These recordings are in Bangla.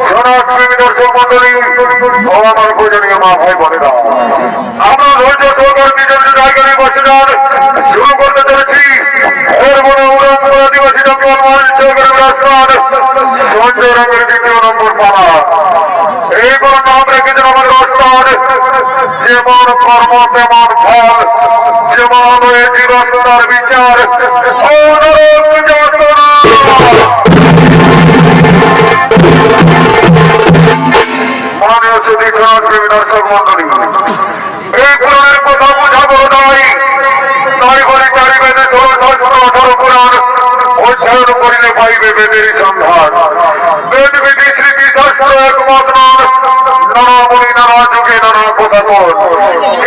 সনাতনী দর্শক মন্ডলী ও আমার পূজনীয় মা ভাই বোনেরা, আমরা ধৈর্য সহকারে নিজের জায়গায় বসে যান। শুরু করতে চলেছি এর মনে উড়ান আদিবাসী জঙ্গল মঞ্চের রাস্তার সঞ্জয় রঙের 2য় নম্বর পাড়া। এই কোন নাম রেখেছেন আমাদের রাস্তার, যেমন কর্ম তেমন ফল, যেমন এই জীবন তার বিচার ও নরক যাতনা। মাননীয় সুধী সনাতনী দর্শক মন্ডলী, এই পুরাণের কথা বোঝাবো নাই, তাই বলে চারি বেদে 1618 পুরাণ উচ্চারণ করিলে পাইবে বেদের সন্ধান। বেদ বিধি স্মৃতি শাস্ত্র একমত নন, নানা বলি নানা যুগে নানা কথাকর।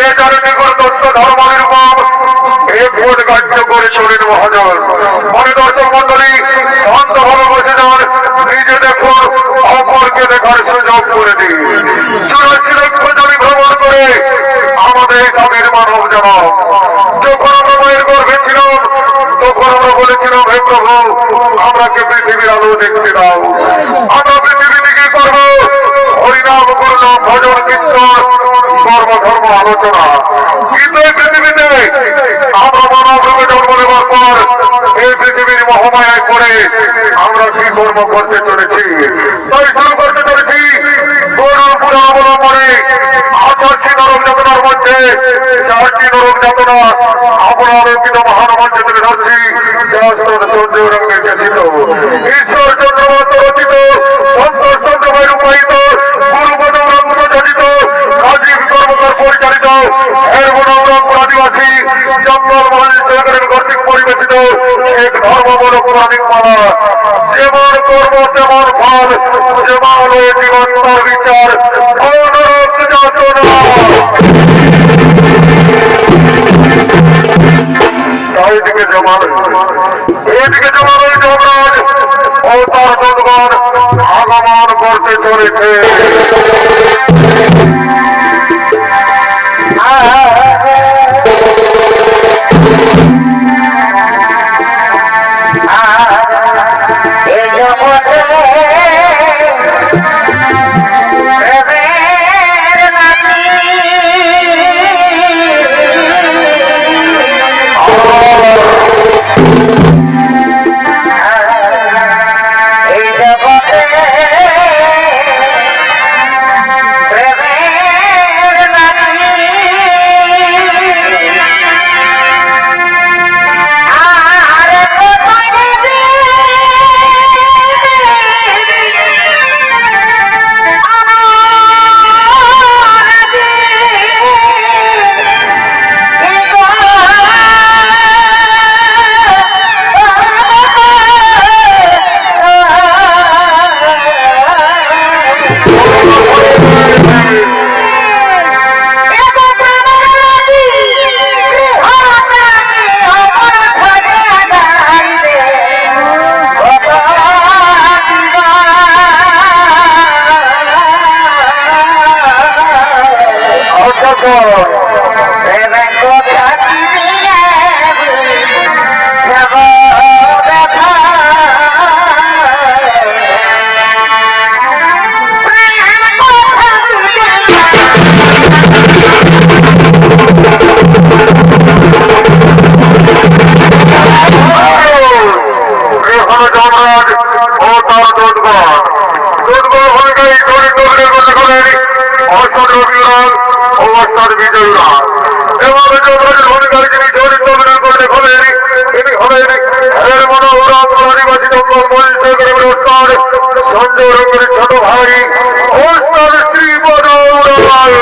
এ জানে নিকট তত্ত্ব ধর্ম নিরূপম, এ ভোট কার্য করে চলেন মহাজন। মনে দর্শক মন্ডলী শান্তভাবে বসে যান, নিজে দেখুন অপরকে দেখার সুযোগ করে দিন। 84 লক্ষ জমি ভ্রমণ করে আমাদের এই স্বামীর মানব জনম। যখন আমরা মায়ের গর্ভে ছিলাম তখন আমরা বলেছিলাম, হে প্রভু আমরাকে পৃথিবীর আলো দেখতে দাও। আমরা পৃথিবী থেকে করবো হরিনাম গুরুনাম ভজন কীর্তন কর্ম ধর্ম আলোচনা। কিন্তু এই পৃথিবীতে আমরা মানব রূপে জন্ম নেওয়ার পর এই পৃথিবীর মহামায়ায় পড়ে আমরা কি কর্ম করতে চলেছি, তাই শুরু করতে চলেছি গরুর পুরাণ অবলম্বনে 88 নরক যাতনার মধ্যে 4টি নরক যাতনা আমরা আলোকিত মহান মঞ্চে তুলে ধরছি। সঞ্জয় রঙের গেছিল ঈশ্বর চন্দ্রবত রচিত, সন্তোষ চন্দ্র ভাই রূপায়িত, গুরুপদ রঙ্গ রচিত, রাজীব কর্মকার পরিচালিত এর রংপুর আদিবাসী জঙ্গল মহল সরকারের কর্তৃক পরিবেশিত এক ধর্মমূলক পৌরাণিক মালা। যেমন কর্ম তেমন ফল, যেমন জীবন তার বিচার ও নরক যাতনা। এইদিকে জমান ওই যমরাজ ও তার দূতগণ আগমন করতে চলেছে। অবস্থার বিজয়ীরা এভাবে যমরাজের ভূমিকায় যিনি চরিত্র অভিনয় করে দেখালেন, তিনি হলেন এর মনোহরাম আদিবাসী জঙ্গল মঞ্চের ওস্তাদ সঞ্জয় রঙের ছোট ভাই ওস্তাদ শ্রীপদ উড়াল।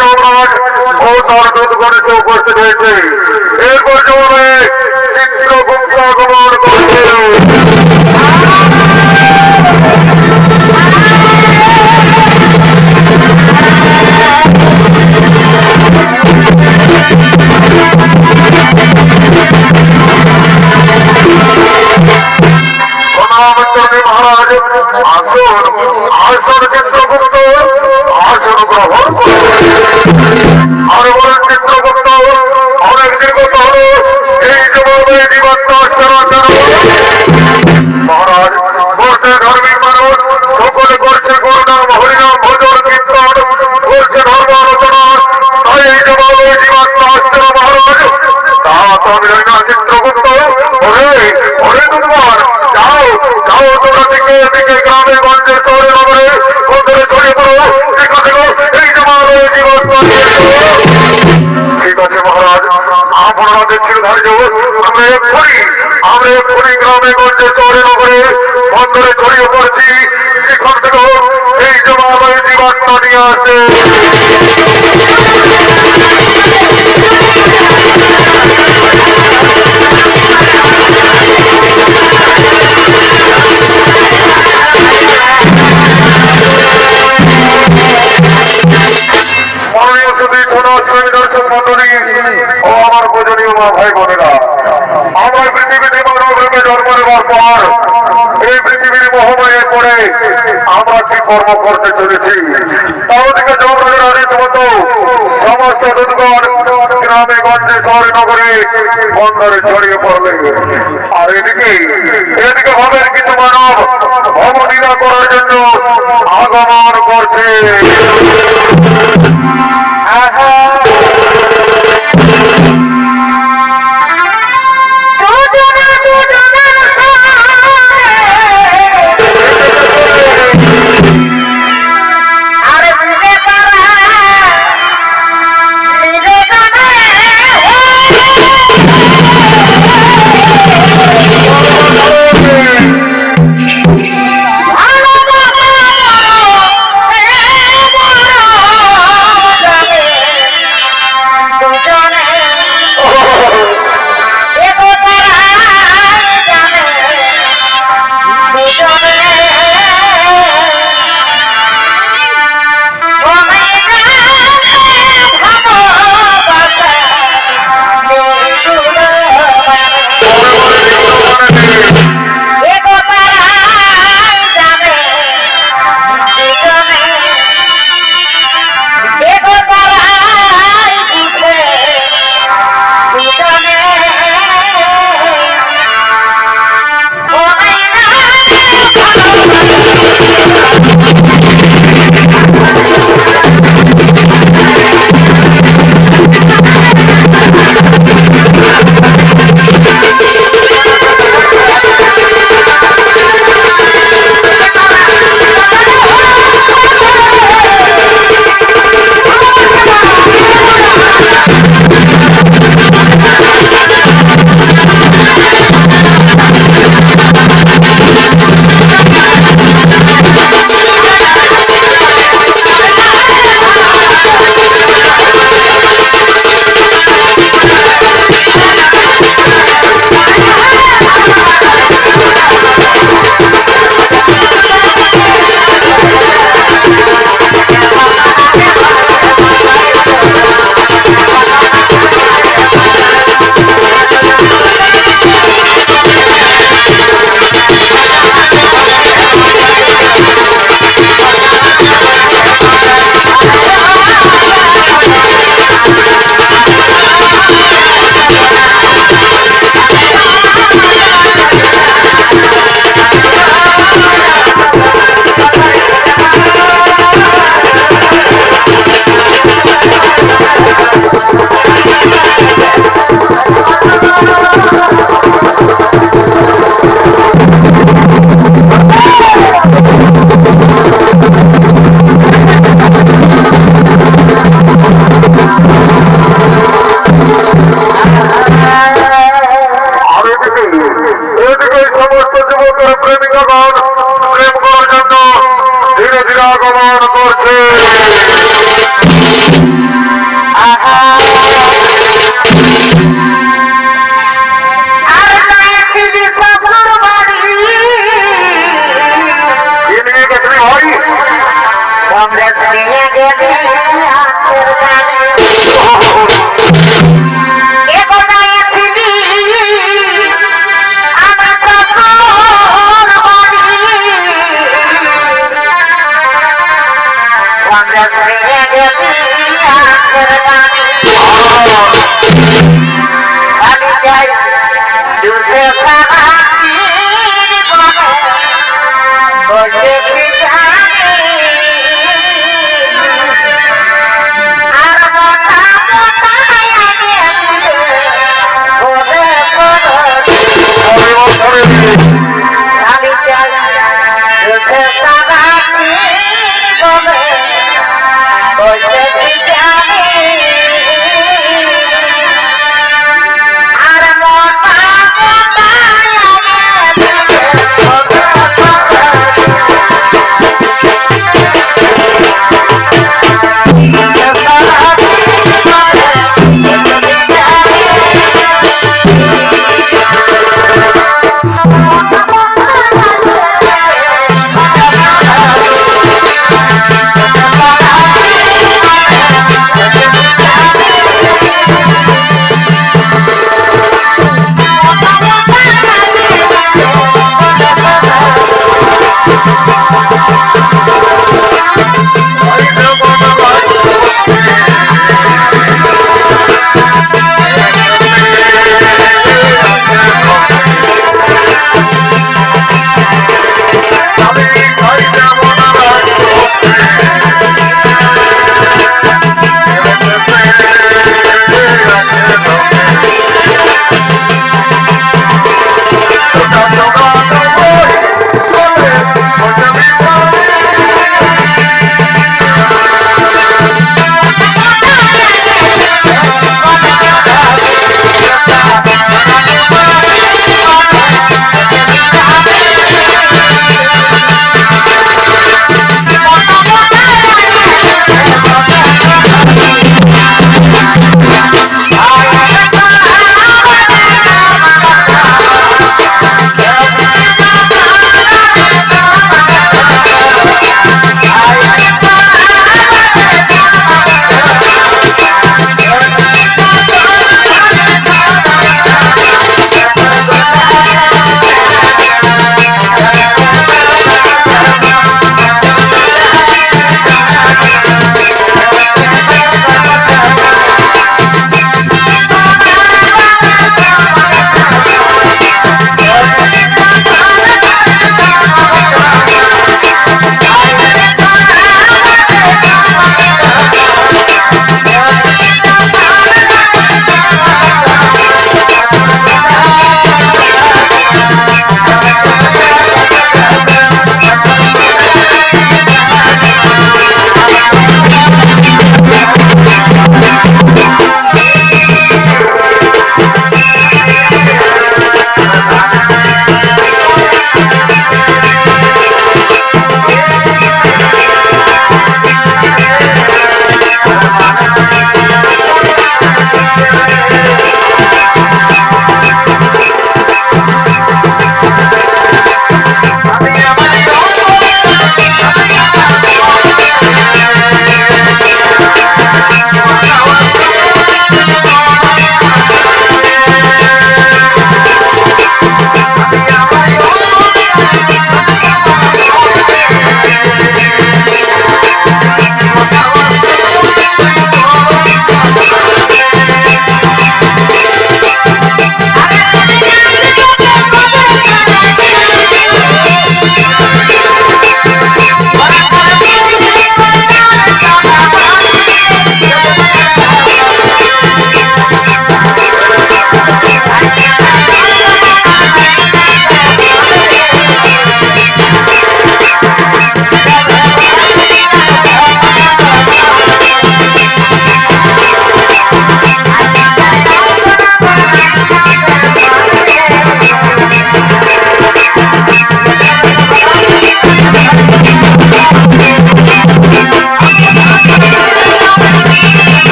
যমরাজ ও তার দূতগণের উপস্থিত হয়েছে। এরপর জমে চিত্রগুপ্ত আগমন করছে। মহারাজ আসুন, আসুন চিত্রগুপ্ত, আসন গ্রহণ করুন। আর বলেন চিত্রগুপ্ত, অনেক নির্গত হল এই জবাবে জীবাত্মা মহারাজ করছে ধার্মিক মানুষ, সকলে করছে করুণাম হরিনাম ভজন কীর্তন, করছে ধর্ম আলোচনা, তাই এই জবাবে জীবাত্মা আসছে না মহারাজ। তা তো আমি জানি না চিত্রগুপ্ত। ওরে ওরে দুর্বার, যাও যাও, তোমরা দিকে দিকে গ্রামে গঞ্জে শহরে নগরে বন্দরে ছড়িয়ে পড়ো, দেখা দেখো এই জবাবে জীবাত্মা। ঠিক আছে মহারাজ, আপনারা দেখছিল ধার্য, আমরা এক্ষুনি গ্রামে গঞ্জে শহরে নগরে বন্দরে ছড়িয়ে পড়ছি। সেখান থেকে এই জবাবে জীবাত্মা নিয়ে আসে। দর্শক মন্ডলী ও আমার পূজনীয় মা ভাই বোনেরা, আমরা পৃথিবীতে মানব রূপে জন্ম নেওয়ার পর এই পৃথিবীর মহামারীর পরে আমরা কি কর্ম করতে চলেছি, তার দিকে জমরাজের আদেশ মতো সমস্ত দুর্গণ গ্রামে গঞ্জে শহরে নগরে বন্দরে ছড়িয়ে পড়বে। আর এদিকে ভাবের কিছু মানব ভবলীলা করার জন্য আগমন করছে।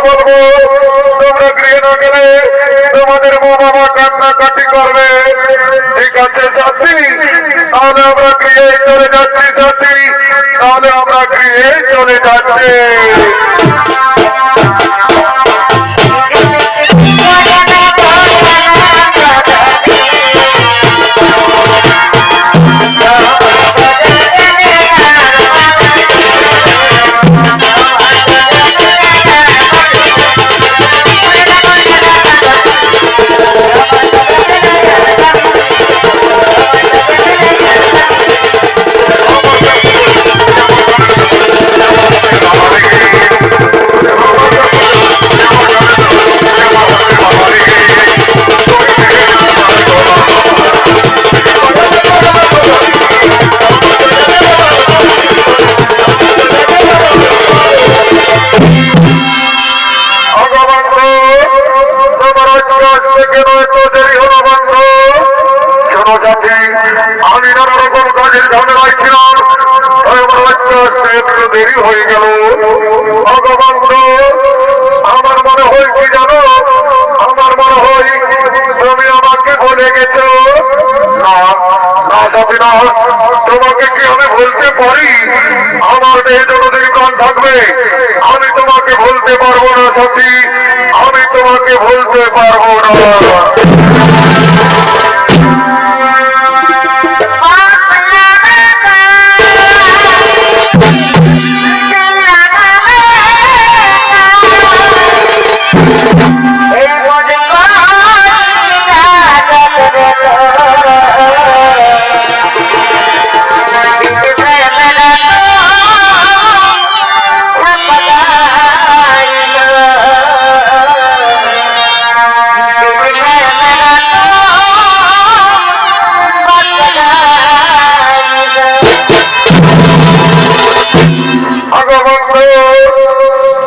বলবো, তোমরা গৃহে না গেলে তোমাদের বউ বাবা কান্নাকাটি করবে। ঠিক আছে সাথী, তাহলে আমরা গৃহে চলে যাচ্ছি সাথী, তাহলে আমরা গৃহে চলে যাচ্ছি। আমি নানা রকম কাজের ঝামেলায় ছিলাম, একটু দেরি হয়ে গেল। ভগবান, আমার মনে হয় কি জানো, আমার মনে হয় তুমি আমাকে ভুলে গেছো। না না সাথী না, তোমাকে কি আমি ভুলতে পারি? আমার দেহে যতদিন প্রাণ থাকবে আমি তোমাকে ভুলতে পারবো না সাথী, আমি তোমাকে ভুলতে পারবো না।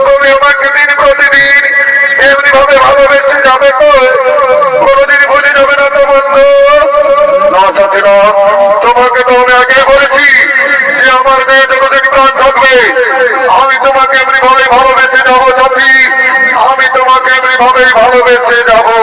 তুমি আমাকে দিন প্রতিদিন এমনি ভাবে ভালোবেসে যাবে তো, কোনোদিন ভুলে যাবে না তো বন্ধু? না সাথী না, তোমাকে তো আমি আগে বলেছি যে আমার দেহে যতদিন প্রাণ থাকবে আমি তোমাকে এমনি ভাবেই ভালোবেসে যাবো সাথী, আমি তোমাকে এমনি ভাবেই ভালোবেসে যাবো।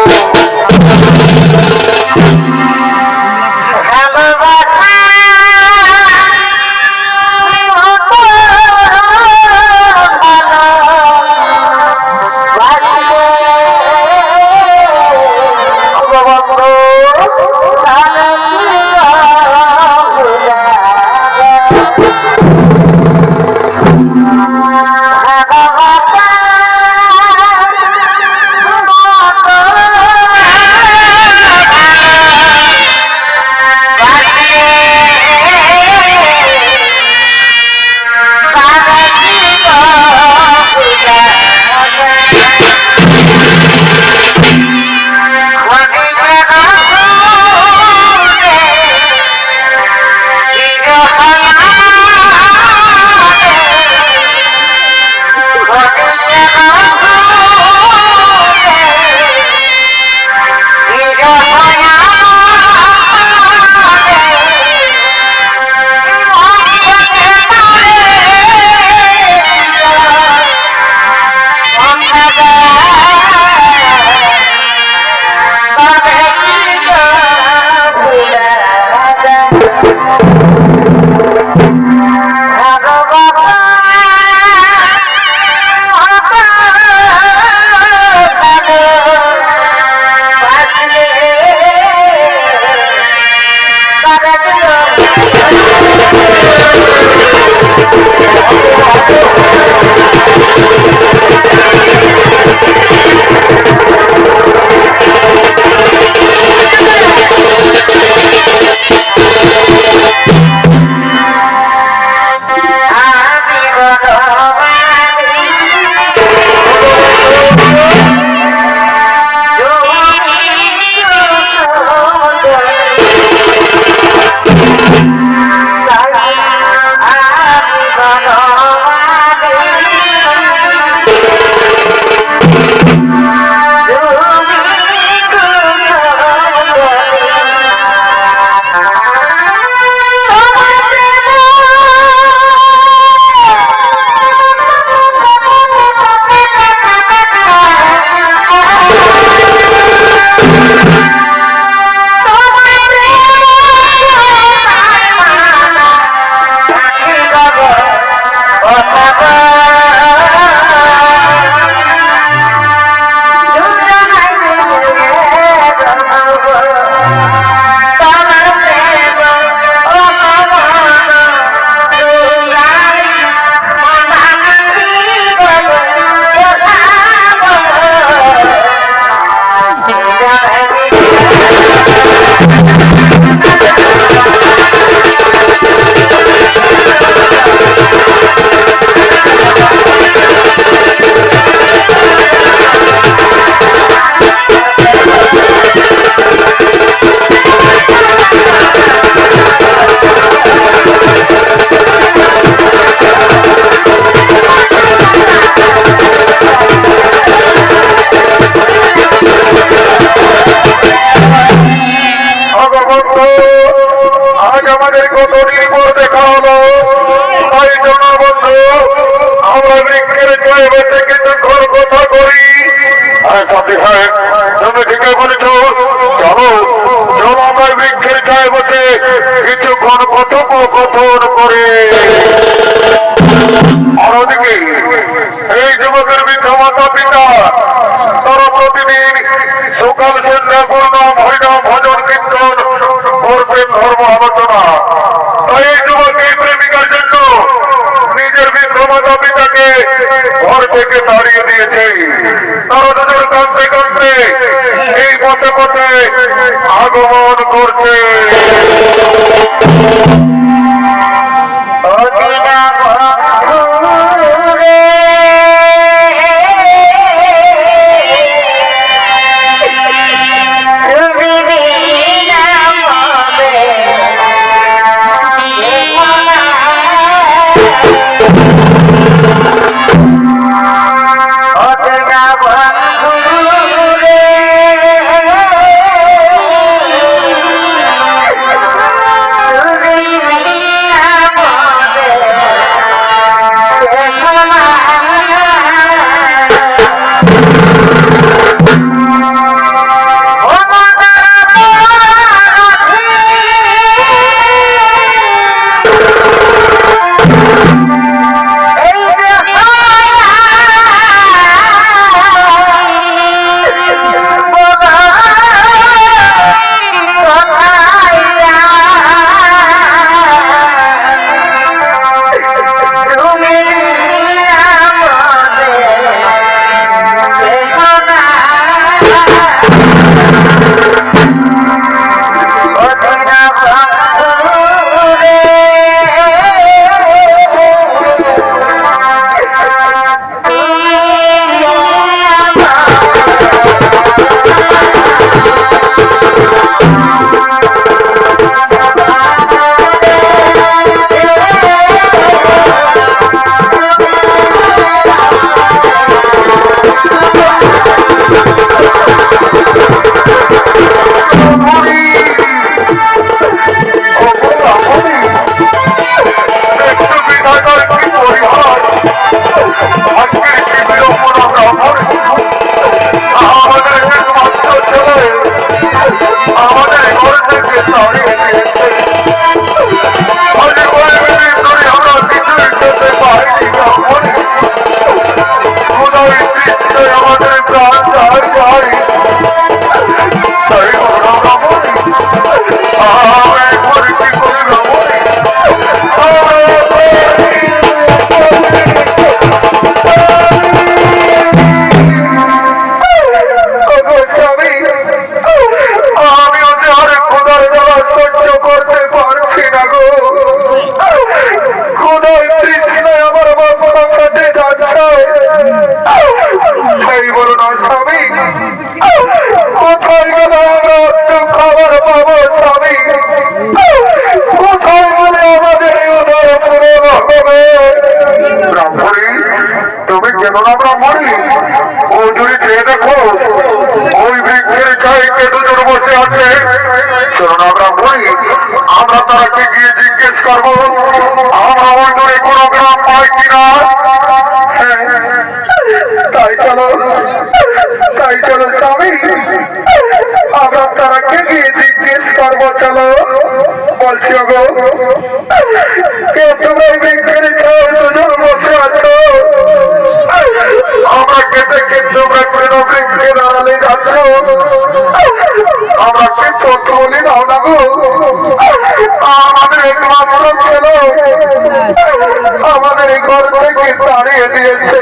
হ্যাঁ তুমি ঠিকই বলেছ। চলো চলো আমরা বৃক্ষের ছায় বসে কিছুক্ষণ কথোপকথন করে। আর ওদিকে এই যুবকের বৃদ্ধ মাতা পিতা তারা প্রতিদিন সকাল সন্ধ্যা প্রণাম হরিনাম ভজন কীর্তন করবেন ধর্ম আলোচনা। তাই এই যুবক এই প্রেমিকার জন্য নিজের বৃদ্ধ মাতা পিতাকে ঘর থেকে তাড়িয়ে দিয়েছে। তারা দুজন কাঁদতে কাঁদতে এই পথে পথে আগমন করছে। তুমি কেন না ব্রাহ্মণী ও যদি চেয়ে দেখো ওই বৃক্ষের ছায় কে দুজন বসে আছে। শোনো না ব্রাহ্মণী আমরা তারাকে গিয়ে জিজ্ঞেস করবো আমরা ওই দূরে কোনো গ্রাম পাই কিনা। তাই চলো স্বামী আমরা তারাকে গিয়ে জিজ্ঞেস করবো। চলো বলছি গো কে তোমরা বৃক্ষের ছায় দুজন বসে আছো। আমরা কেটে তোমরা কেন বৃক্ষের আড়ালে যাচ্ছ। আমরা কি তথ্য বলি দাও না গো। আমাদের একমাত্র ছিল আমাদের এই ঘর থেকে তাড়িয়ে দিয়েছে।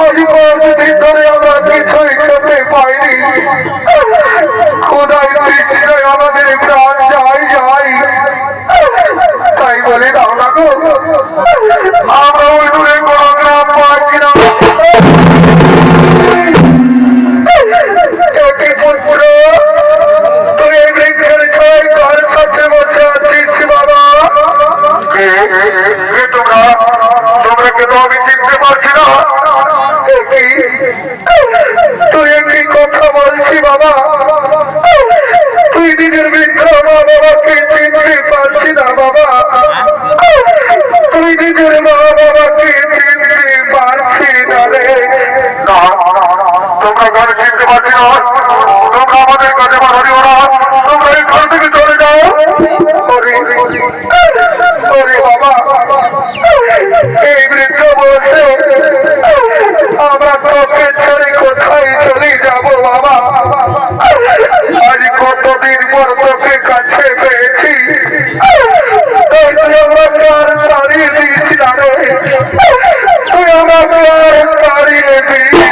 আজ কতদিন ধরে আমরা কিছুই খেতে পাইনি। খোদাই তৃষ্ণায় আমাদের প্রাণ যাই। তাই বলি দাও না গো আমরা ওই দূরে কোনো গ্রাম পাই কিনা। পুত্র তুই এই বৃক্ষের ছায় কার সাথে বসে আছিস বাবা। তোমরা কে তো আমি চিনতে পারছি না। তুই একটি কথা বলছি বাবা তুই নিজের বৃদ্ধ মা বাবাকে চিনতে পারছি না বাবা। তুই নিজের মা বাবাকে চিনতে পারছি না রে। তোমরা পারছি না, তোমরা আমাদের কাছে বাধা দিও না, তোমরা এখান থেকে চলে যাও। বাবা, এই বৃদ্ধ বলছে আমরা তোকে ছেড়ে কোথায় চলে যাবো বাবা? আজ কতদিন পর তোকে কাছে পেয়েছি, আমরা ছাড়িয়ে দিয়েছি না রে, তুই আমাকে ছাড়িয়ে দিয়েছি।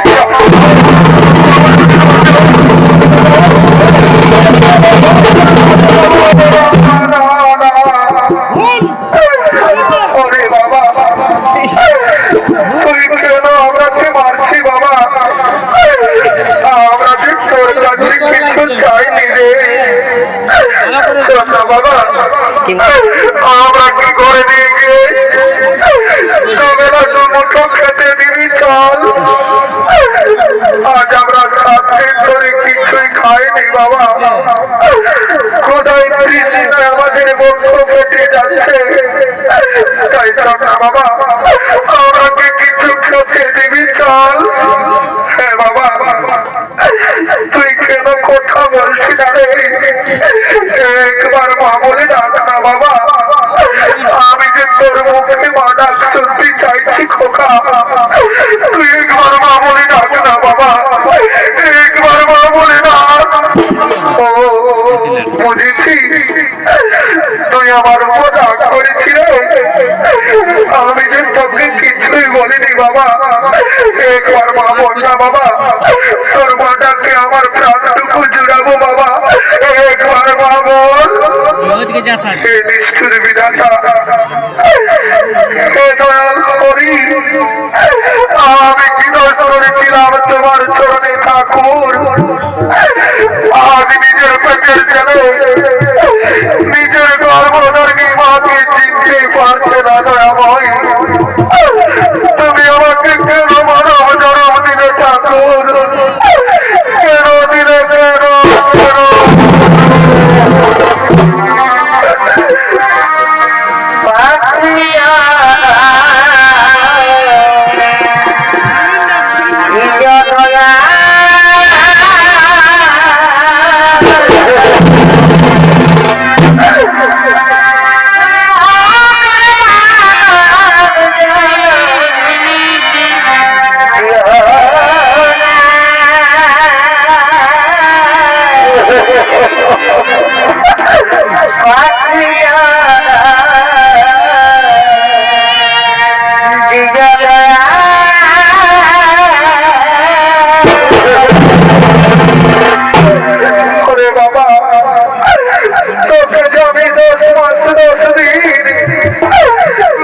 আমরা কি করে দিয়েছি মুঠো খেতে দিবি চল। আজ আমরা 7 দিন ধরে কিছুই খাইনি বাবা, কোথায় আমাদের বক্ষ কেটে যাচ্ছে, তাই না বাবা আমরা কি কিছু খেতে দিবি চল। হ্যাঁ বাবা, তুই কেন কথা বলছি না রে, একবার মা বলে ডাক না বাবা, আমি যে তোর মুখে মা ডাক শুনতে চাইছি খোকা, তুই একবার মা বলে ডাক না বাবা, একবার মা বলে ডাক। ও বুঝেছি, তুই আমার উপর রাগ করেছিস, আমি যে তোকে কিছুই বলিনি বাবা, একবার মা বল না বাবা, তোর মাটাকে আমার প্রাণটুকু জুড়াবো বাবা, একবার মা বল। নিষ্ঠুর বিধাতা, আমি কি দোষ করেছিলাম তোমার চরণে ঠাকুর? আজ নিজের পেটের ছেলে নিজের গর্ভধারিণী মাকে চিনতে পারছে না দয়াময়, তুমি আমাকে কেন মানব জন্ম দিলে ঠাকুর? কেন দিলে কেন?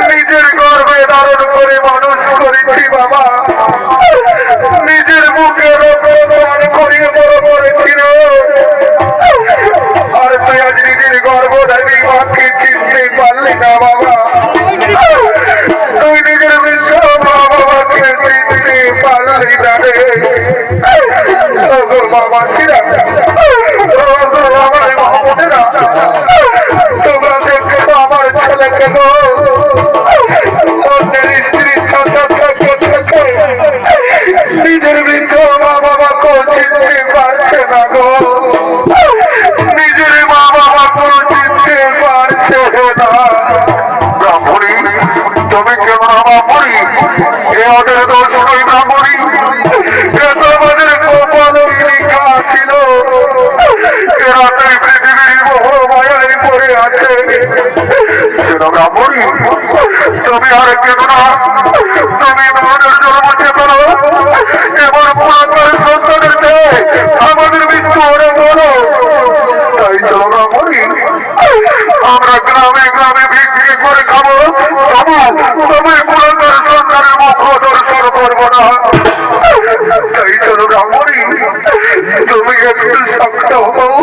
নিজের গর্বে ধারণ করে মানুষ করেছি বাবা, নিজের মুখে রক্তদান করিয়ে বড় করেছিল, আর তুই আজ নিজের গর্ভধারী মাকে চিনতে পারলি না বাবা, তুই নিজের বিশ্ব মা বাবাকে চিনতে পারলি না রে বাবা। ছিলাম আমার মহামনেরা, তোমরা দেখছো আমার ছেলেকে গো অন্যের স্ত্রীর সাথে নিজের বৃদ্ধ মা বাবাকে চিনতে পারছে না গো, নিজের মা বাবাকে চিনতে পারছে না। ব্রাহ্মণী, তুমি কেমন ব্রাহ্মণী? এ ওদের দোষ নই ব্রাহ্মণী, এ তোমাদের কপালে লেখা ছিল, এরা তাই পৃথিবীর মোহমায়ায় পড়ে আছে। ব্রাহ্মণী, তুমি আর কেন না, তুমি মনের জন্ম চেপেল, এবার পুরাতন সন্তানদেরকে আমাদের মৃত্যু ওরে বলো। তাই চলো ব্রাহ্মণী, আমরা গ্রামে গ্রামে বিক্রি করে খাবো, তবে পুরাতন সন্তানের মুখ দর্শন করবো না। তাই চলো ব্রাহ্মণী, তুমি একটু শক্ত হও,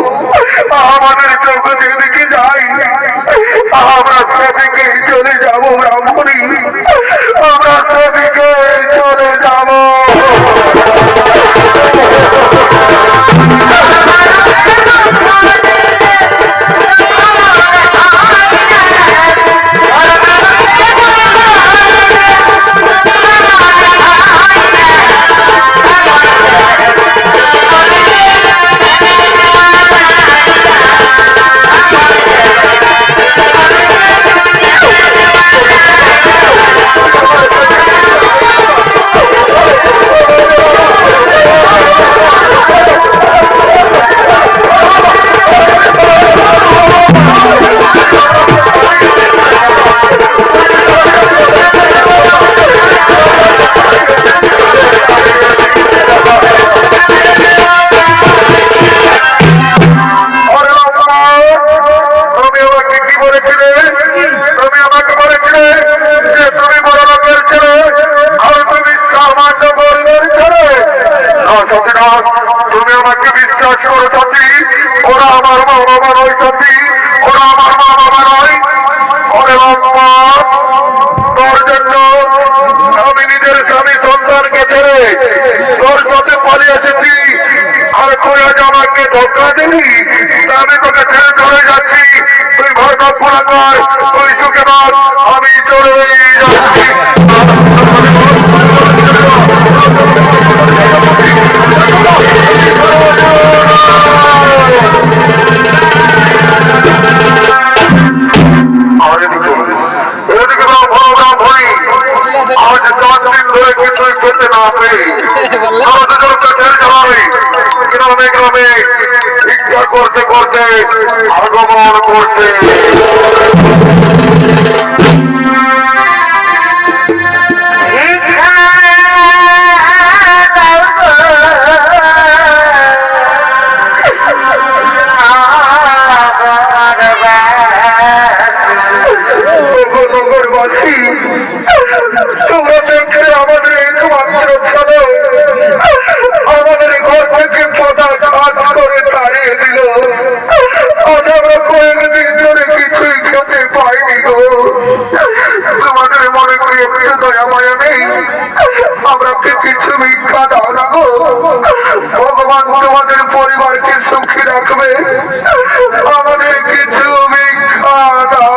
আমাদের চোখ যেদিকে যাই আমরা সেদিকে চলে যাবো ব্রাহ্মণী, আমরা সেদিকে চলে যাবো। সতীনা তুমি আমাকে বিশ্বাস করো সাথী, ওরা আমার মা বাবা নয় সাথী, ওরা আমার মা বাবা নয়। ওরে বাবা তোর জন্য আমি নিজের স্বামী সন্তানকে ছেড়ে তোর সাথে পালিয়ে এসেছি, আর তুই আজ আমাকে ধোকা দিলি, আমি তোকে ছেড়ে চলে যাচ্ছি। তুই ভয় কল্পনা কর, তুই সুখে বল, আমি চলে যাচ্ছি। আজ 7 দিন ধরে কিছুই খেতে না পেয়ে গ্রামে গ্রামে ভিক্ষা করতে করতে আগমন করছে। আমাদের একমাত্র ছেলে আমাদের ঘর থেকে পদা কাজ করে তাড়িয়ে দিল, আমরা কয়েকদিন ধরে কিছুই খেতে পাইনি গো। তোমাদের মনে করি একটু দয়া মায়া নেই, আমরা কিছু ভিক্ষা দাও না গো। ভগবান তোমাদের পরিবারকে সুখী রাখবে, আমাদের কিছু ভিক্ষা দাও।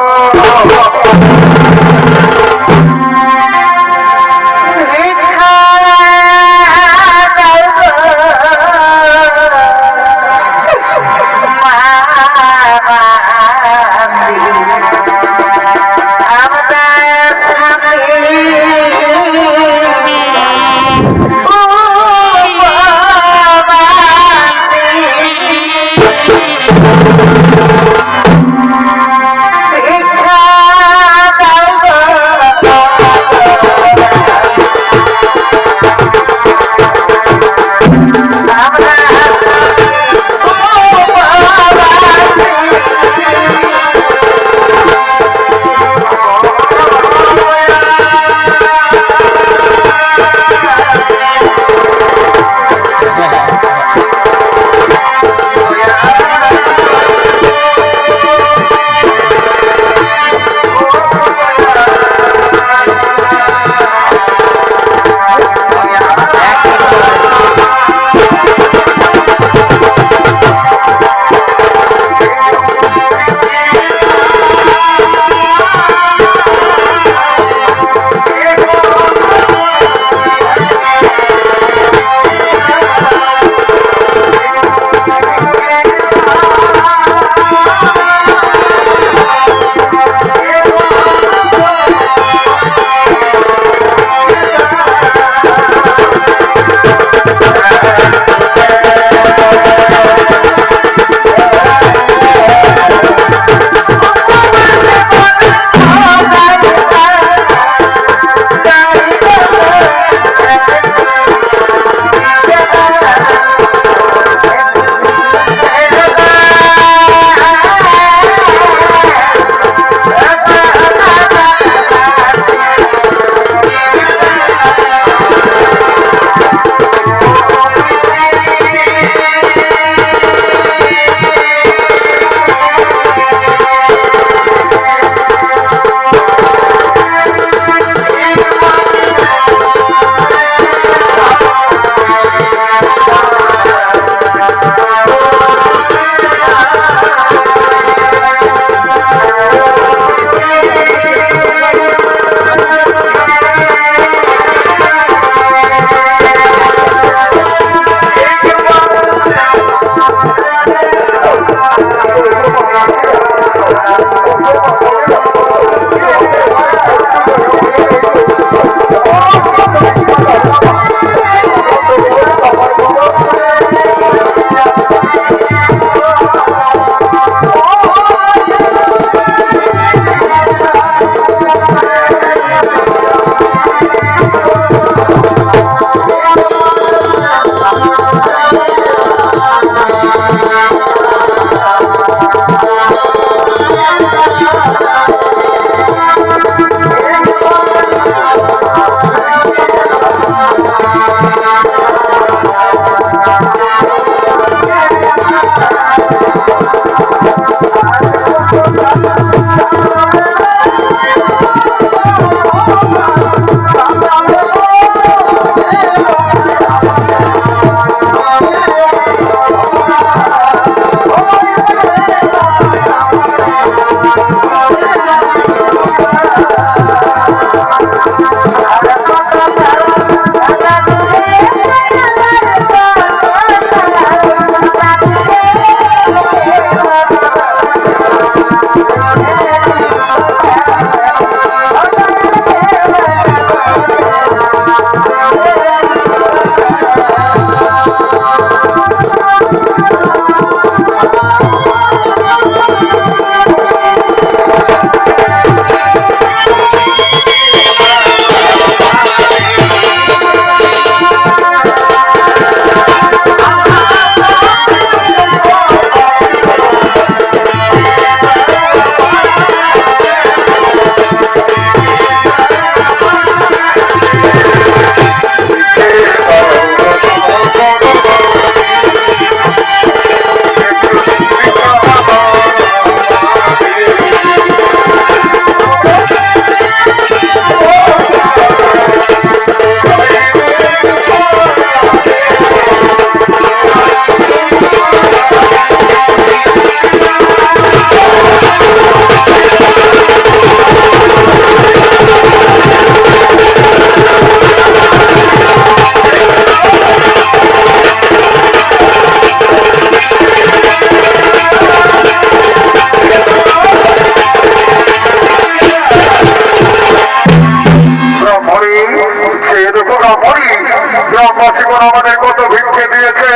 জীবন আমাদের কত ভিক্ষে দিয়েছে,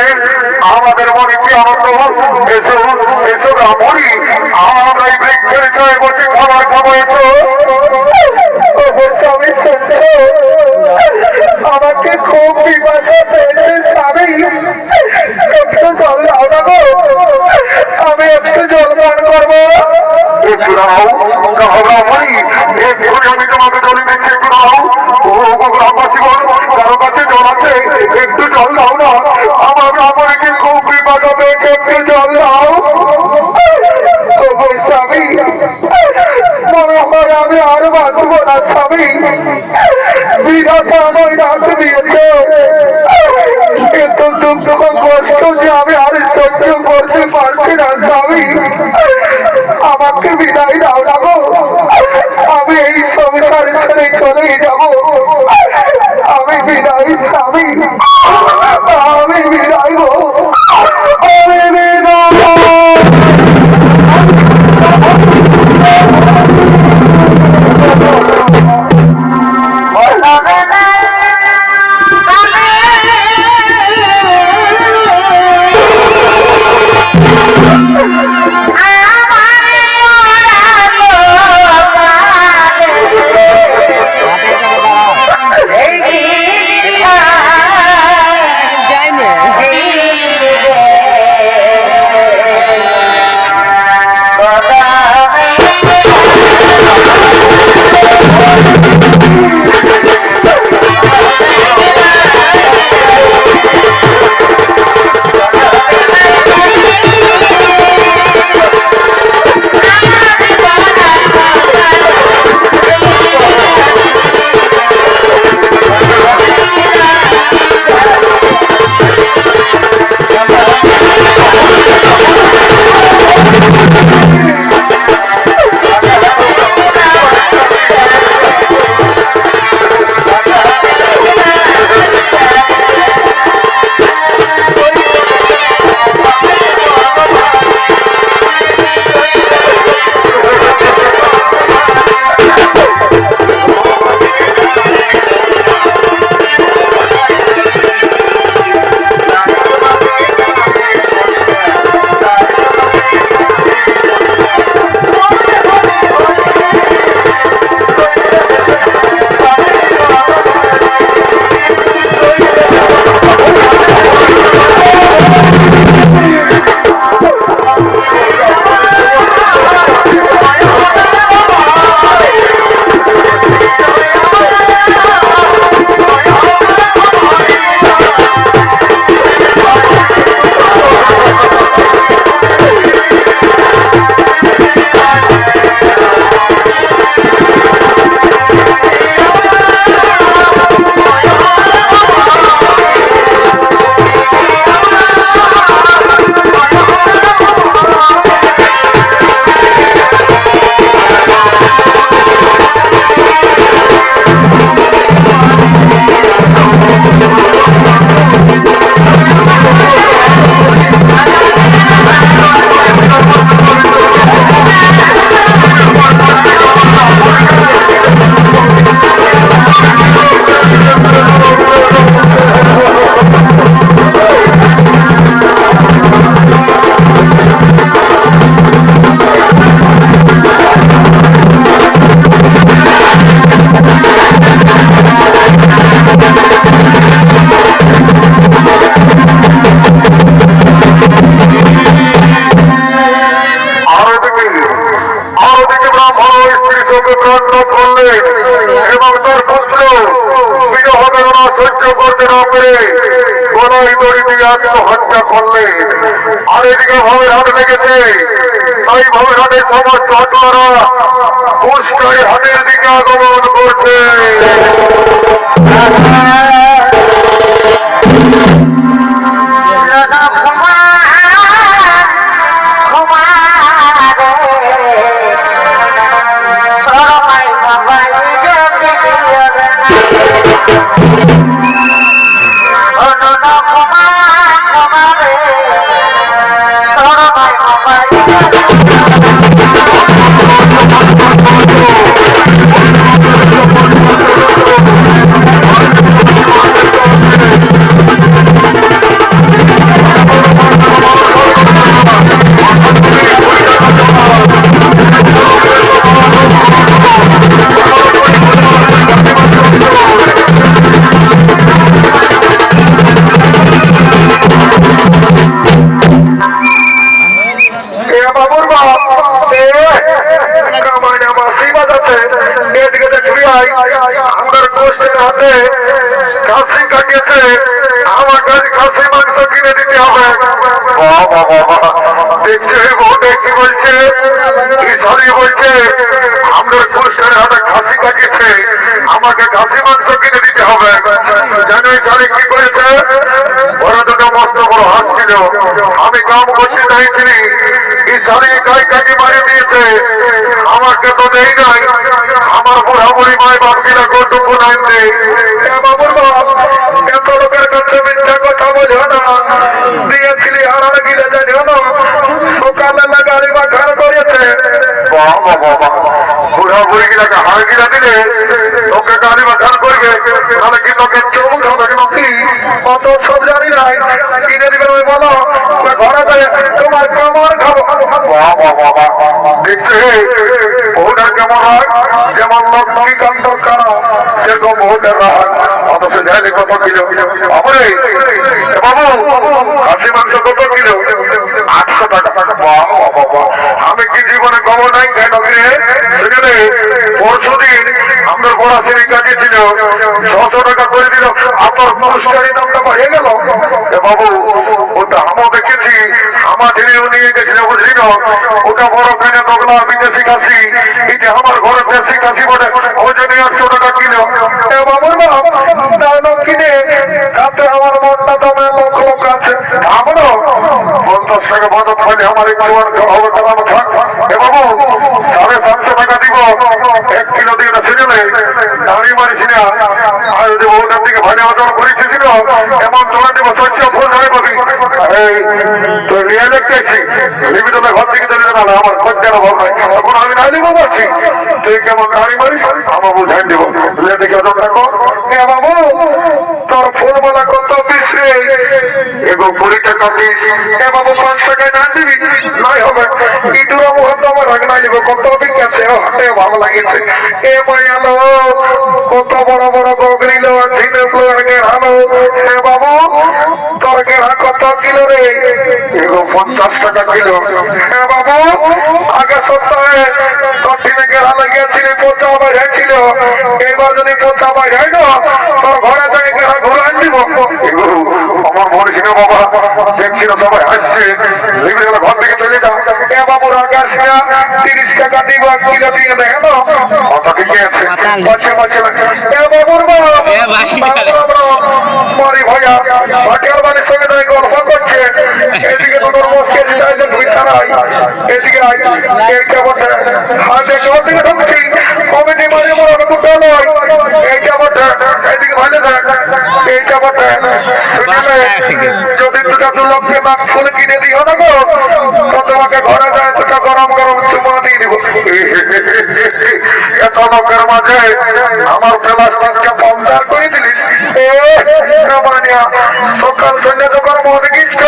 আমাদের মনে কি আনন্দ। এসো এসো রামরি, আমরা এই বৃক্ষের ছয়ে বসে খাবার খাবো। এসো স্বামী, আমাকে খুব পিপাসা পেয়েছে স্বামী, একটু জল দাও না গো, আমি একটু জল পান করবো। একটু দাও রামরি, এক্ষুনি আমি তোমাকে জল দিচ্ছি, একটু দাও। গ্রামবাসীগণ, কারো কাছে জল আছে? একটু জল দাও না, আমার রামরিকে খুব বিপদ পেয়েছে, একটু জল দাও। স্বামী, মনে হয় আমি আর বাঁচব না স্বামী, বিধাতা আমার ডাক দিয়েছে, এত দুঃখ কষ্ট যে আমি আর সহ্য করতে পারছি না স্বামী, আমাকে বিদায় দাও না গো, আমি এই সংসার ছেড়ে চলেই যাব, আমি বিদায় স্বামী, আমি বিদায় গো, আমি বিদায়। আত্মহত্যা করলেন। আর এদিকে ভবের হাট লেগেছে, তাই ভবের হাটের সমস্ত হতরা পুষ্করী হাটের দিকে আগমন করছে। যাই আমার কোষ্ঠের হাতে খাসি কাটিয়েছে আমার কাছে খাসি মাংস কিনে দিতে হবে। বাবা বাবা দেখছে বউটা কি বলছে সরি বলছে আমার কোষ্ঠের হাতে খাসি কাটিয়েছে আমাকে খাসি মাংস কিনে দিতে হবে। জানো এখানে কি করেছে ওরা দুটো মস্ত বড় হাত ছিল আমি কাম করতে চাইছিলি ঈশ্বরে গায়ে কাটি মারি দিয়েছে আমাকে তো দেই নাই আমার বুড়া বুড়ি মায় বাপকিরা কৌটুম্ব নাই নেই বাবুর বাপ এত লোকের কাছে মিথ্যা কথা বোঝো না দিয়েছিলি হারার গিলে জানিও না সকালে গাড়ি বাখার করেছে বাবা বাবা বুড়া বুড়ি গিলাকে হার গিলা দিলে তোকে গাড়ি বাখার করবে তাহলে কি তোকে চমক হবে নাকি অত সব জানি নাই কিনে দিবে ওই বলো ঘরে তোমার কেমন খাবো বাবা বাবা দেখছে বহুটার কেমন হয় যেমন লক্ষ্মীকান্ত খারাপ সেরকম বহুটার রাত অথচ জানি কত কিলো বাবুরে বাবু খাসি মাংস কত কিলো 800 টাকা। বাবা বাবা আমি কি জীবনে খবর নাই কেন সেখানে পরশুদিন আমাদের বড় শ্রেণী কাটিয়েছিল 600 টাকা করে দিল আপনার পুরস্কারের দামটা বাড়িয়ে গেল বাবু ওটা আমও দেখেছি আমার ছেলেও নিয়ে গেছিল বুঝলি না ওটা বড় কেনে দোগলা বিদেশি খাসি এটা আমার ঘরে দেশি খাসি বলে ওই জন্য 800 টাকা কিলো বাবুর বাপ কিনে তাতে আমার মনটা দামে লক্ষ লোক আছে আমরাও 50 টাকা মদত হলে আমার একটু হবে চালানো থাক বাবু 750 টাকা দিব 1 কিলো দিয়ে সেজনে দাঁড়িয়ে মারিস না আর যদি ওটার দিকে ভালো ওজন করেছিল এমন তোলা দেবো শস্য ফুল ধরে পাবি তো নিয়ে দেখতেছি লিমিট ঘর থেকে চলে যাবে আমার খরচার অভাব নাই এখন আমি না নিবো বলছি তুই কেমন দাঁড়িয়ে মারিস আমার বুঝাই দিব দেখে ওজন রাখো বাবু তোর ফুলমালা কত পিস রে এবং 20 টাকা পিস বাবু 5 টাকায় না দিবি নাই হবে ইটুরা মুহূর্ত আমার রাগ নাই নিব কত পিস আছে হাটে ভালো লাগেছে মায়ালো কত বড় বড় গগরিল ঝিনে প্লোয়ারকে হালো বাবু তোর গেরা কত কিলো রে 50 টাকা কিলো বাবু আগে সপ্তাহে কঠিনে গেরা লাগিয়েছিল পোচা বাজাইছিল এবার যদি পোচা বাজাই না তোর ঘরে থেকে গেরা ঘুরে আন দিব আমার মনে ছিল বাবা দেখছিল সবাই আসছে ঘর থেকে চলে যাও বাবুর আকাশ 30 টাকা দিব কিলো দিয়ে দেখে না কথা ঠিক আছে বাবুর মারি ভাইয়া ভাটিয়ার বাড়ির সঙ্গে তাই গল্প করছে এদিকে দুটোর মস্কে বিছানায় এদিকে এইটা বটে হাতে জল দিকে ঢুকছি কমিটি মারি বড় দুটো নয় এইটা বটে এদিকে ভালো দেখ এইটা বটে যদি দুটা 2 লক্ষে মাছ ফুল কিনে দিও না গো তো তোমাকে ঘরে যায় দুটো গরম গরম চুমা দিয়ে দিব এত লোকের মাঝে আমার প্লাস্টিকটা পঞ্চার করে দিলিস সকাল সন্ধ্যা যখন মনে গিয়েছিল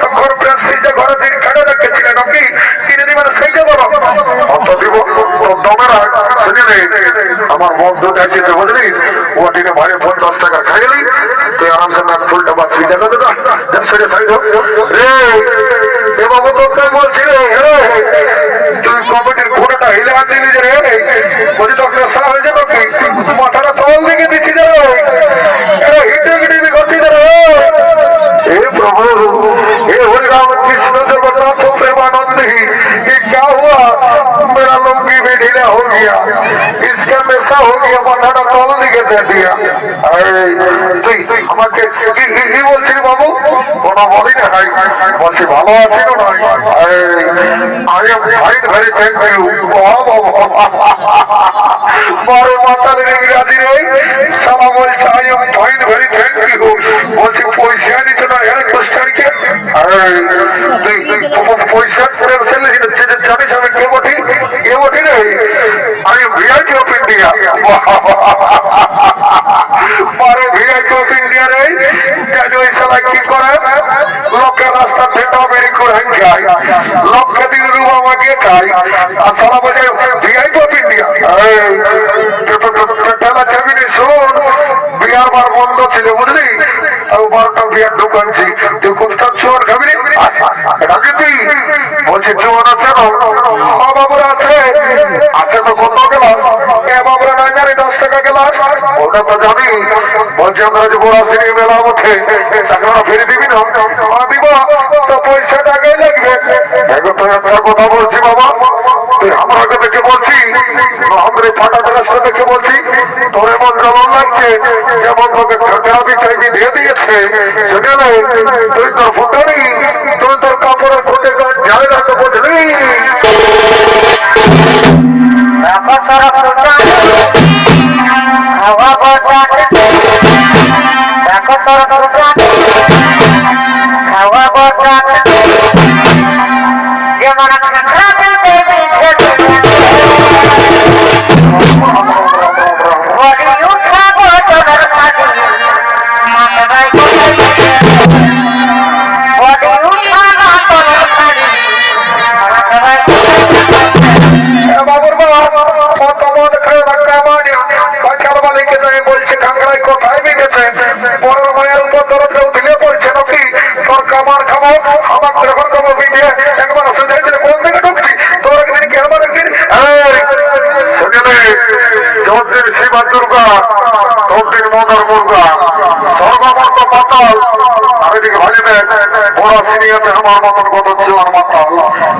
তখন প্লাস্টিকটা ঘরে দিন খেটে রেখেছিল নাকি কিনে দিবেন সেইটা বলো অত দিব দমেরা শুনে আমার বন্ধু দেখেছে বুঝলি ওটিকে ভাই 50 টাকা খাইলি তুই আরামসে না ফুলটা বা ছুঁই দেখা দাদা সেটা খাই রে বাবু তোকে বলছি রে তুই কমিটির ঘোড়াটা হিলে আন দিলি যে রে বলছি তোকে নেশা হয়েছে নাকি মাথাটা তল দিকে দিচ্ছি রে হিটে গিটি করছি রে हे प्रभु हे हरि राम कृष्ण जगन्नाथ प्रेमानंद ही ये क्या हुआ मेरा लुंगी भी ढीला हो गया इसका नशा हो गया माथा तल दिखे दे दिया তুই আমাকে কি বলছিস বাবু কোনো বলি না বলছি ভালো আছি না I am fine very thank you বড় মাতাল ইংরাজি রে সালা বলছে I am fine very thank you বলছি পয়সা দিতে না এর পোস্টারকে তুই পয়সা করে জানিস আমি কে বটি রে I am VIP of India मारे ভিআইপি অফ ইন্ডিয়া রে জানো এই সবাই কি করে লোকের রাস্তা থেকে মেরে কোড়াই যায় লক্ষ্য দিন রুবা মাগিয়ে খায় আর সারা বলে ভিআইপি অফ ইন্ডিয়া ঠেলা চাবিনি শোন বিয়ার বার বন্ধ ছিল বুঝলি আর 12টা বিয়ার ঢুকাচ্ছি তুই কোনটা চোর খাবি রাখি তুই বলছি চোর আছে না বাবুরা আছে আছে তো কত গেল বাবুরা না আমি 10 টাকা গেলাম ওটা তো জানি বলছি আমরা যে বড় শ্রেণী মেলা ওঠে টাকাটা ফিরে দিবি না দিব তো পয়সাটা আগে লাগবে এখন তো একটা কথা বলছি বাবা তুই আমাকে দেখে বলছি আমাদের এই ফাটা রাস্তা দেখে বলছি তোর এমন কেমন লাগছে যেমন তোকে থেরাপি টাইপি দিয়ে দিয়েছে সেখানে তুই তোর ফুটানি তুই তোর কাপড়ের ফুটে যায় না তো বুঝলি দুর্গা তদ্দিন মদার মুর্গা সর্বমর্ত পাতাল আমি দিকে ভালো দেখ বড় সিনিয়াতে আমার মতন কত জোয়ার মাতাল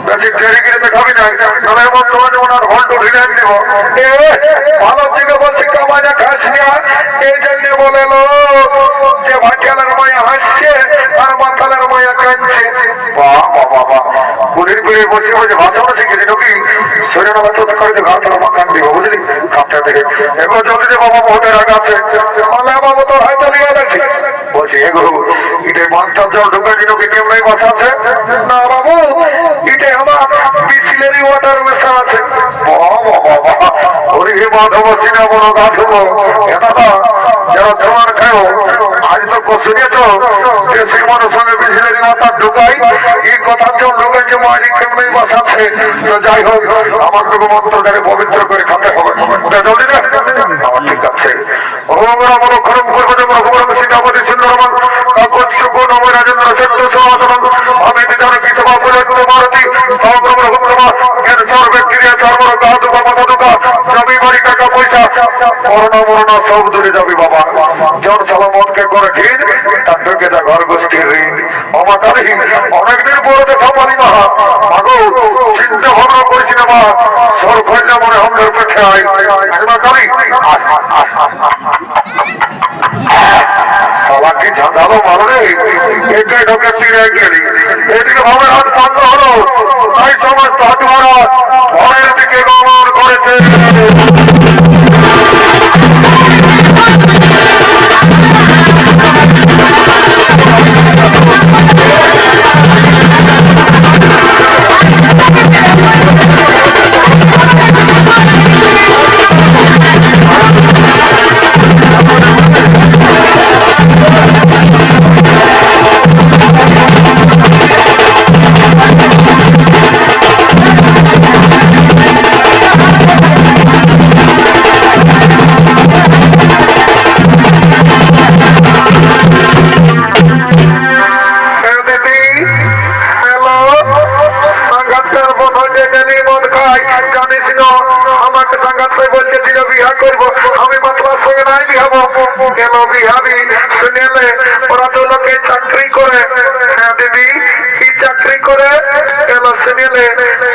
বেশি দেরি কিনে খাবি না তাহলে এমন তোমার যেমন আর ঘন্ট ঢিলে দিব ভালো দিকে বলছি কামাইয়া খাস না এই জন্য বলে যে ভাটিয়ালের মায়া হাসছে আর মাতালের মায়া কাঁদছে বাহ বাবা বাহ পুরীর পিড়ে বসে বসে ভাষাটা শিখেছি নাকি শরীর আমার তো করে ঘর তোর মাকান দিব বুঝলি কাপটা থেকে এগুলো জলদি যে বাবা বহুতের আগে আছে বাবু তোর হয়তো লিয়ে গেছে বলছি এগুলো ইটে মাছটার জল ঢুকাছি নাকি কেমন কথা আছে না বাবু ইটে আমার বিসিলেরি ওয়াটার মেশা আছে ওরে মাধব সিনা বড় গাছ হবো এটা যারা জোয়ার খাও আজ তো শুনেছ যে সেই মানুষ সঙ্গে বিসিলেরি ওয়াটার ঢুকাই এই কথার জল ঢুকাইছে মারি কেমন বসাচ্ছে তো যাই হোক আমার তো মন্ত্রটাকে পবিত্র করে খাতে হবে জলদি না ঠিক আছে আমার খরম করবো যেমন রঘুরাম সীতাপতি সুন্দরমান কাকচ্ছুক নম রাজেন্দ্র সত্য সমাচরণ আমি বিধান কৃতবা পর্যন্ত ভারতী সমগ্র রঘুপ্রভা এর সর্বে ক্রিয়া চর্ম গাধুকা মাথাদুকা জমি বাড়ি টাকা পয়সা করোনা মরোনা সব দূরে যাবি বাবা জন সালামতকে করে ঠিক তার ঢুকে যা ঘর গোষ্ঠীর ঋণ অমাতারি অনেকদিন পরে দেখা পারি না মাগো চিন্তা ভাবনা করেছি না মা সর খোঁজা মনে আমাদের পেটে আয় কারি সবাইকে ঝাঁঝালো মারলে এটাই ঢোকে ফিরে গেলি এদিকে ভাবে হাত বন্ধ হলো তাই সমস্ত হাটুয়ারা ঘরের দিকে গমন করেছে চাকরি করে হ্যাঁ দিদি কি চাকরি করে কেন শুনিলে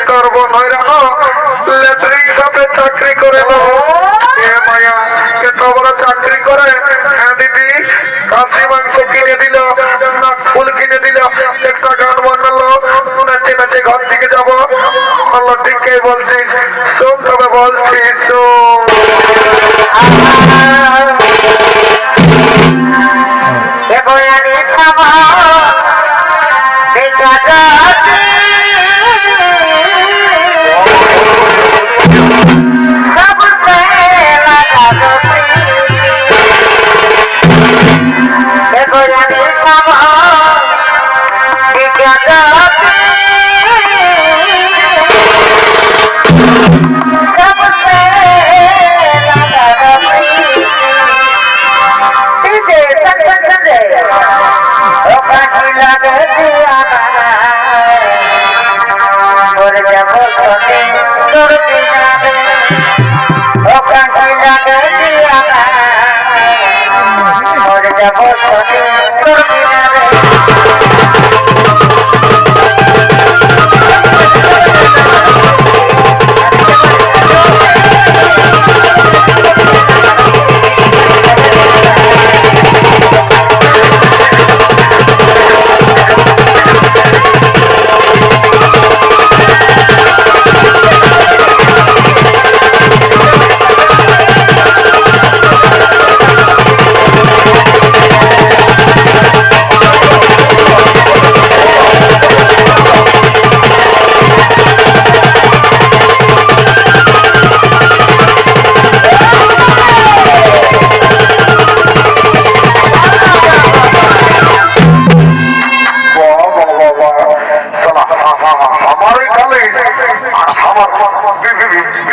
করব নৈরান লেট্রিক সাথে চাকরি করে মায়া এত বড় চাকরি করে হ্যাঁ দিদি খাসি মাংস কিনে দিল ফুল কিনে দিল একটা গান বানালো নাচে নাচে ঘর দিকে যাবো বললো ঠিকই বলছিস শোন তবে বলছিস শোন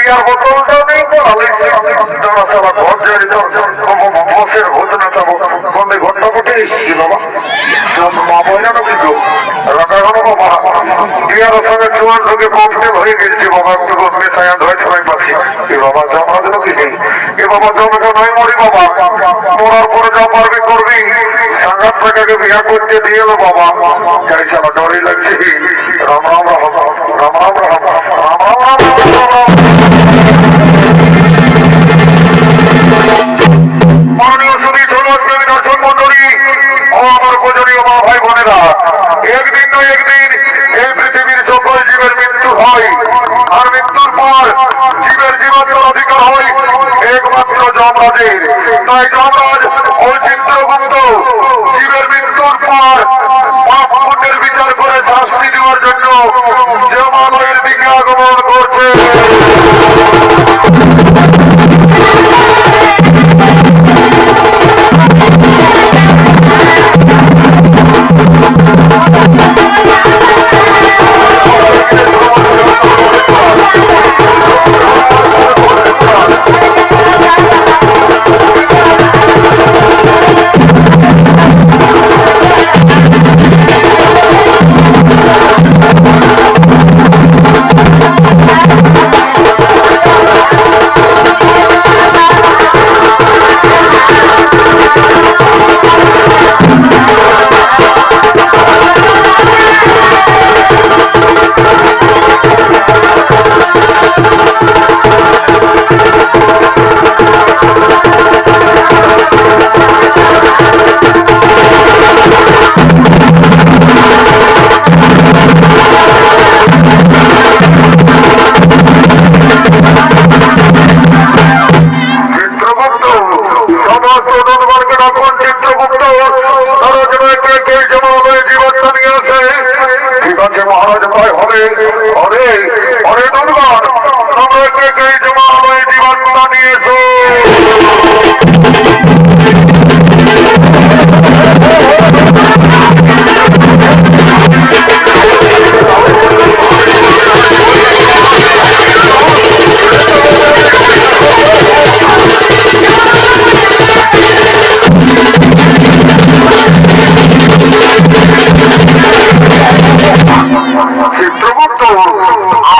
বিয়ার বোতলটাও নেই বলালে দাঁড়া সারা ঘর যাই বসের ঘটনা যাবো বন্ধে ঘরটা ঘটে এসেছি বাবা মা বইলানো কিন্তু রাখা গেল বাবা বিয়ার সঙ্গে চুয়ান ঢুকে পৌঁছতে হয়ে গেছে বাবা একটু গন্ধে ছায়া ধরে ছয় পাচ্ছি এ বাবা জমা দিল কি নেই এ বাবা জমাটা নয় মরি বাবা মরার পরে যা পারবি করবি সাঙ্গাত টাকাকে বিয়া করতে দিয়ে এলো বাবা যাই সারা ডরে লাগছে রাম রাম রাম রাম রাম রাম রাম রাম রাম মাননীয় সুদী সমাজপ্রেমী দর্শক মন্ডলী ও আমার পূজনীয় মা ভাই বোনেরা একদিন নয় একদিন এই পৃথিবীর সকল জীবের মৃত্যু হয় আর মৃত্যুর পর জীবের জীবনের অধিকার হয় একমাত্র যমরাজের তাই যমরাজ ও চিত্রগুপ্ত জীবের মৃত্যুর পর পাপ পুণ্যের বিচার করে শাস্তি দেওয়ার জন্য যমালয়ের দিকে আগমন করছে মহারাজ ভাই হবে অরে অরে দুর্গণ তোমরা কে জমা হয়ে জীবনটা নিয়েছো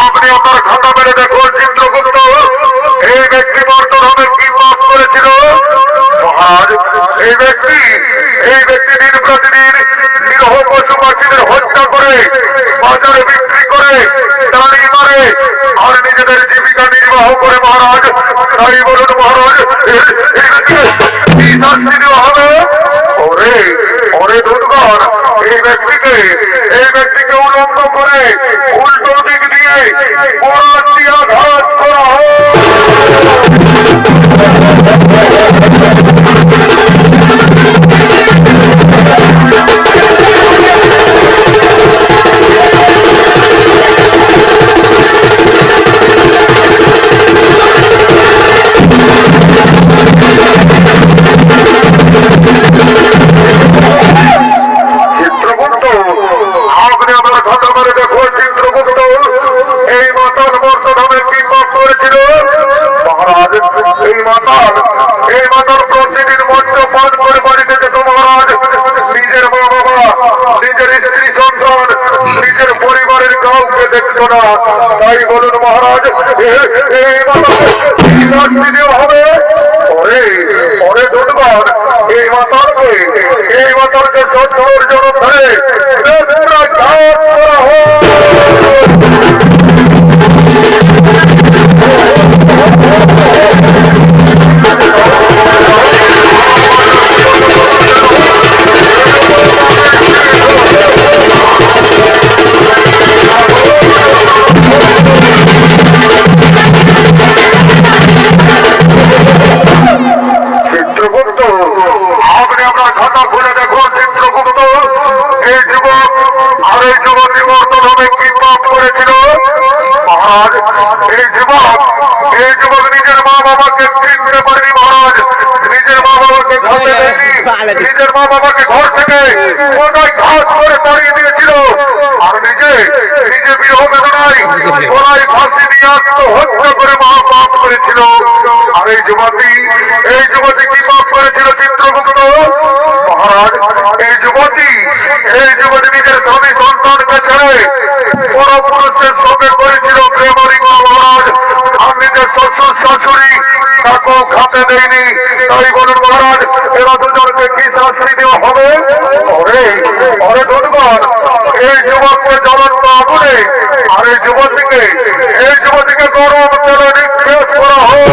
আপনি আপনার খাতা মেরে দেখুন চিত্রগুপ্ত এই ব্যক্তি বর্তমানে কি পাপ করেছিল মহারাজ এই ব্যক্তি দিন প্রতিদিন নিরহ পশু পাখিদের হত্যা করে বাজারে বিক্রি করে দাঁড়ি মারে আর নিজেদের জীবিকা নির্বাহ করে মহারাজ তাই বলুন মহারাজ কি শাস্তি দেওয়া হবে ওরে ওরে দুর্গণ এই ব্যক্তিকে উলঙ্গ করে উল্টো দিক দিয়ে পরাত দিয়ে আঘাত করা হয় এই মাতাল প্রতিদিন মঞ্চ পান করে বাড়িতে যেত মহারাজ নিজের মা বাবা নিজের স্ত্রী সন্তান নিজের পরিবারের কাউকে দেখত না তাই বলুন মহারাজ এই মাতাল হবে ওরে ওরে দুর্গণ এই মাতালকে সত্যর জন্য ধরে ঘাত করা হয় নিজের মা বাবাকে ঘর থেকে ঘাস করে তাড়িয়ে দিয়েছিল আর নিজে নিজে বিরহ বেদনায় গলায় ফাঁসি দিয়ে আত্মহত্যা করে মহাপাপ করেছিল। আর এই যুবতী কি পাপ করেছিল চিত্রগুপ্ত মহারাজ? এই যুবতী নিজের স্বামী সন্তানকে ছেড়ে পরপুরুষের সঙ্গে করেছিল প্রেমালিঙ্গ মহারাজ। আর নিজের শ্বশুর শাশুড়ি তাকেও খাতে দেয়নি। তাই বলুন মহারাজ, এরা দুজনকে কি শাস্তি দেওয়া হবে? অরে দুর্গণ, এই যুবককে জ্বলন্ত আগুনে আর এই যুবতীকে গরম তেলে নিক্ষেপ করা হোক।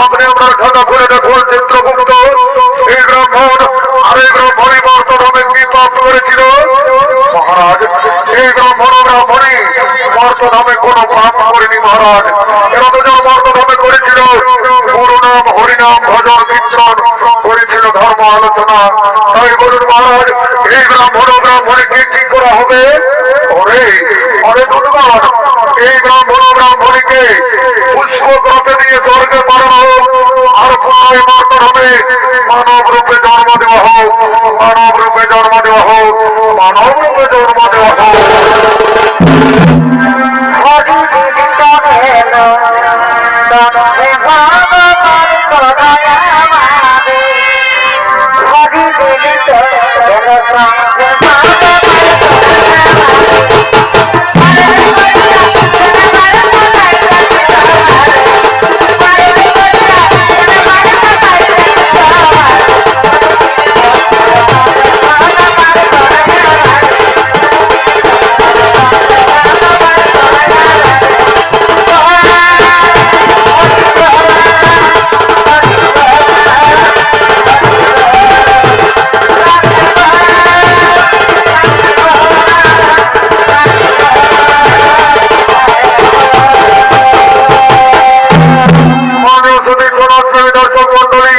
আপনি আপনার খাতা খুলে দেখুন চিত্রগুপ্ত, এই ব্রাহ্মণ আর এই ব্রাহ্মণী মর্তধামে কি পাপ করেছিল মহারাজ? এই ব্রাহ্মণী মর্তধামে কোন পাপ করেনি মহারাজ। এরা দুজন মর্তধামে করেছিল গুরু নাম হরিনাম ভজন কীর্তন করেছিল, ধর্ম আলোচনা। তাই বলুন মহারাজ, এই ব্রাহ্মণীকে কি করা হবে? অরে দুর্গণ, এই ব্রাহ্মণীকে পুষ্পগ্রতে দিয়ে স্বর্গে পাঠানো হোক। আর পুনরায় মর্তধামে মানব রূপে জন্ম দেওয়া হোক। দর্শক মন্ডলী,